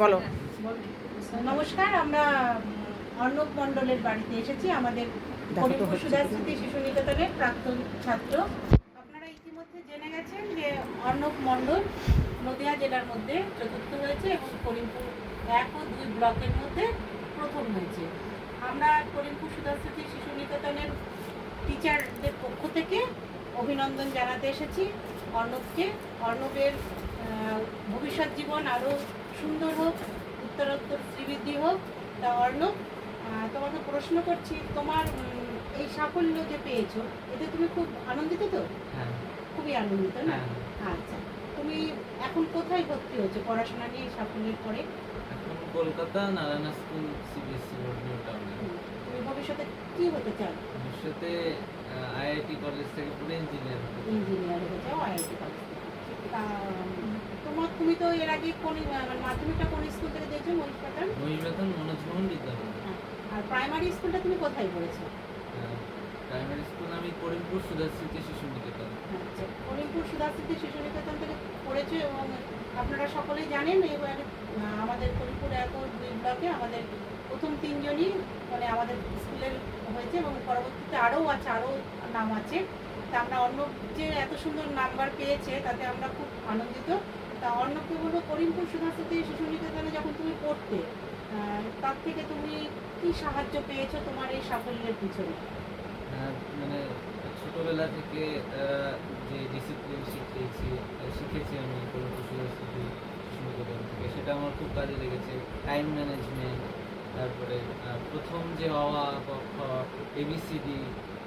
বলো। নমস্কার, আমরা অর্ণব মণ্ডলের বাড়িতে এসেছি। আমাদের হরিপুর সুধাস্মৃতি শিশু নিকেতনের প্রাক্তন ছাত্র। আপনারা ইতিমধ্যে জেনে গেছেন যে অর্ণব মণ্ডল নদিয়া জেলার মধ্যে চতুর্থ হয়েছে এবং করিমপুর 1 ও 2 ব্লকের মধ্যে প্রথম হয়েছে। আমরা করিমপুর সুধাস্মৃতি শিশু নিকেতনের টিচারদের পক্ষ থেকে অভিনন্দন জানাতে এসেছি অর্ণবকে। অর্ণবের ভবিষ্যৎ জীবন আরও সুন্দর হোক, উত্তরোত্তর শ্রীবৃদ্ধি হোক। তা অর্ণব, তোমাকে প্রশ্ন করছি, তোমার এই সাফল্য যে পেয়েছো, এতে তুমি খুব আনন্দিত তো? হ্যাঁ, খুবই আনন্দিত না? আচ্ছা, তুমি এখন কোথায় ভর্তি হয়েছো পড়াশোনা নিয়ে সাফল্যের পরে? এখন Kolkata Narayan school CBSE board new টাউনে। তুমি ভবিষ্যতে কি হতে চাও? ভবিষ্যতে আইআইটি কলেজ থেকে পুরো ইঞ্জিনিয়ার হতে চাই। ইঞ্জিনিয়ার হতে চাও আইআইটি কলেজ থেকে। তুমি তো এর আগে কোন মাধ্যমিকটা কোন স্কুল থেকে দিয়েছো? মহিষবাথান মনোজমোহন বিদ্যালয়। আর প্রাইমারি স্কুলটা তুমি কোথায় পড়েছো? প্রাইমারি স্কুল আমি করিমপুর সুধাস্মৃতি শিশু নিকেতন। আচ্ছা, করিমপুর সুধাস্মৃতি শিশু নিকেতন থেকে পড়েছো এবং আপনারা সকলেই জানেন এবার আমাদের করিমপুর 1 ও 2 ব্লকে আমাদের প্রথম 3 জনই আমাদের স্কুলের হয়েছে এবং পরবর্তীতে আরও নাম আছে। তা আমরা অর্ণব যে এত সুন্দর নাম্বার পেয়েছে তাতে আমরা খুব আনন্দিত। তা অর্ণবকে বলবো, করিমপুর সুধাস্মৃতি শিশু নিকেতনে যখন তুমি পড়তে, তার থেকে তুমি কি সাহায্য পেয়েছো তোমার এই সাফল্যের পিছনে? মানে ছোটবেলা থেকে যে ডিসিপ্লিন শিখেছি আমি করিমপুর সুধাস্মৃতি শিশু নিকেতন থেকে, সেটা আমার খুব কাজে লেগেছে। টাইম ম্যানেজমেন্ট, তারপরে প্রথম যে অ আ ক খ এবিসিডি,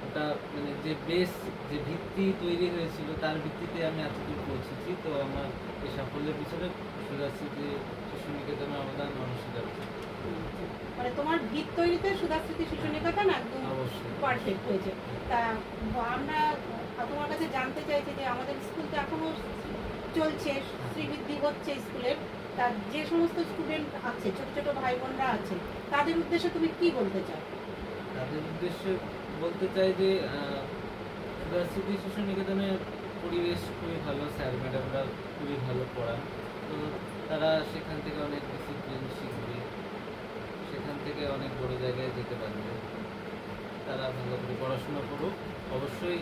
ওটা মানে যে বেস, যে ভিত্তি তৈরি হয়েছিল তার ভিত্তিতে আমি এতদূর পৌঁছেছি। তো আমার এই সাফল্যের পিছনে সুধাস্মৃতি শিশু নিকেতনের অবদান অনস্বীকার্য। তোমার ভিত তৈরিতে সুধাস্মৃতি শিশু নিকেতন একদম পারফেক্ট হয়েছে। তা আমরা তোমার কাছে জানতে চাইছি যে আমাদের স্কুল তো এখনো চলছে, শ্রীবৃদ্ধি হচ্ছে স্কুলের। তার যে সমস্ত স্টুডেন্ট আছে, ছোট ছোট ভাই বোনরা আছে, তাদের উদ্দেশ্যে তুমি কি বলতে চাও? তাদের উদ্দেশ্যে বলতে চাই যে সুধাস্মৃতি শিশু নিকেতনের পরিবেশ খুবই ভালো, স্যার ম্যাডামরা খুবই ভালো পড়ান। তো তারা সেখান থেকে অনেক ডিসিপ্লিন শিখবে, সেখান থেকে অনেক বড় জায়গায় যেতে পারবে। তারা ভালো করে পড়াশোনা করুক। অবশ্যই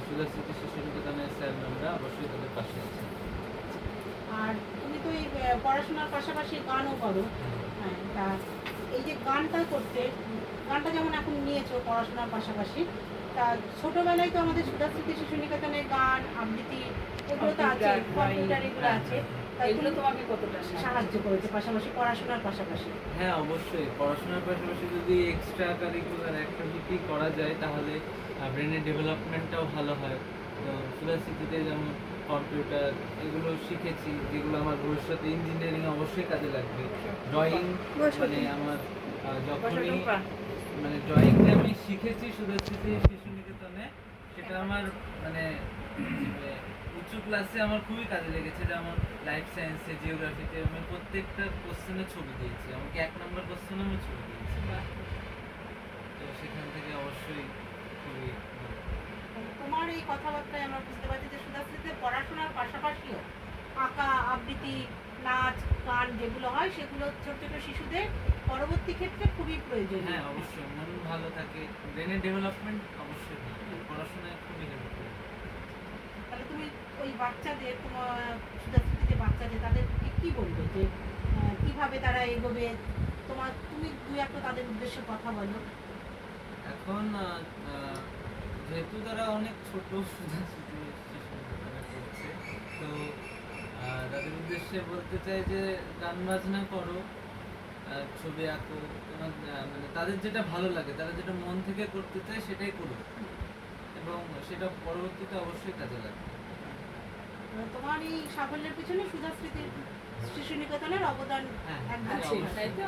সুধাস্মৃতি শিশু নিকেতনের স্যার ম্যামরা অবশ্যই তাদের পাশে আছে। আর তুমি তো এই পড়াশোনার পাশাপাশি গানও করো। হ্যাঁ, তা এই যে গানটা যেমন এখন নিয়েছো পড়াশোনার পাশাপাশি, তা ছোটবেলায় তো আমাদের সুধাস্মৃতি শিশু নিকেতনে গান আবৃত্তি এগুলো তো আছে, কম্পিউটার এগুলো আছে, এগুলো তোমাকে কতটা সাহায্য করেছে পাশাপাশি পড়াশোনার পাশাপাশি? হ্যাঁ, অবশ্যই পড়াশোনার পাশাপাশি যদি এক্সট্রা কারিকুলার অ্যাক্টিভিটি করা যায় তাহলে ব্রেনের ডেভেলপমেন্টটাও ভালো হয়। তো সুধাস্মৃতিতে যেমন কম্পিউটার এগুলো শিখেছি, যেগুলো আমার ভবিষ্যতে ইঞ্জিনিয়ারিং অবশ্যই কাজে লাগবে। ড্রয়িং, মানে আমার যখনই মানে ড্রয়িংটা আমি শিখেছি সুধাস্মৃতি শিশু নিকেতনে, সেটা আমার মানে উচ্চ ক্লাসে আমার খুবই কাজে লেগেছে। যেমন লাইফ সায়েন্সে, জিওগ্রাফিতে আমি প্রত্যেকটা কোশ্চেনে ছবি দিয়েছি, আমাকে 1 নম্বর কোশ্চেনে আমি ছবি দিয়েছি। তো সেখান থেকে অবশ্যই খুবই তোমার এই কথাবার্তায় আমরা বুঝতে পারছি যে সুধাস্মৃতিতে পড়াশোনার পাশাপাশিও আঁকা, আবৃত্তি, নাচ, গান যেগুলো হয় সেগুলো ছোট ছোট শিশুদের পরবর্তী ক্ষেত্রে খুবই প্রয়োজন। হ্যাঁ, অবশ্যই মন ভালো থাকে, ব্রেনের ডেভেলপমেন্ট অবশ্যই পড়াশোনায় খুবই হেল্প করে। তাহলে তুমি ওই বাচ্চাদের, তোমার সুধাস্মৃতি যে বাচ্চাদের, তাদেরকে কি বলবে যে কিভাবে তারা এগোবে? তুমি 2-1 তাদের উদ্দেশ্যে কথা বলো। এখন যেহেতু তারা অনেক ছোট, সুধাস্মৃতি শিশু নিকেতনে পড়ছে, তো তাদের উদ্দেশ্যে বলতে চাই যে গান বাজনা করো, ছবি আঁকো, তোমার মানে তাদের যেটা ভালো লাগে, তারা যেটা মন থেকে করতে চায় সেটাই করুক এবং সেটা পরবর্তীতে অবশ্যই কাজে লাগবে। তোমার এই সাফল্যের পিছনে সুধাস্মৃতি শিশু নিকেতনের অবদান একদম তাই তো।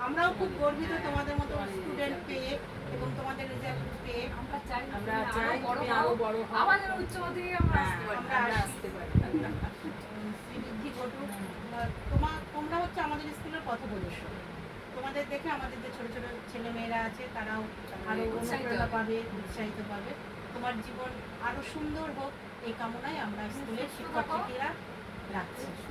আমরাও খুব গর্বিত তোমাদের মতো স্টুডেন্ট পেয়ে এবং তোমাদের রেজাল্ট পেয়ে। আমরা চাই আরো বড় আমাদের উচ্চ মাধ্যমিকে আমরা আসতে পারি। শ্রীবৃদ্ধি ঘটুক। তোমরা হচ্ছে আমাদের স্কুলের পথপ্রদর্শক। তোমাদের দেখে আমাদের যে ছোট ছোট ছেলে মেয়েরা আছে তারাও আরো অনুপ্রেরণা পাবে, উৎসাহিত পাবে। তোমার জীবন আরো সুন্দর হোক এই কামনায় আমরা স্কুলের শিক্ষক শিক্ষিকা রাখছি।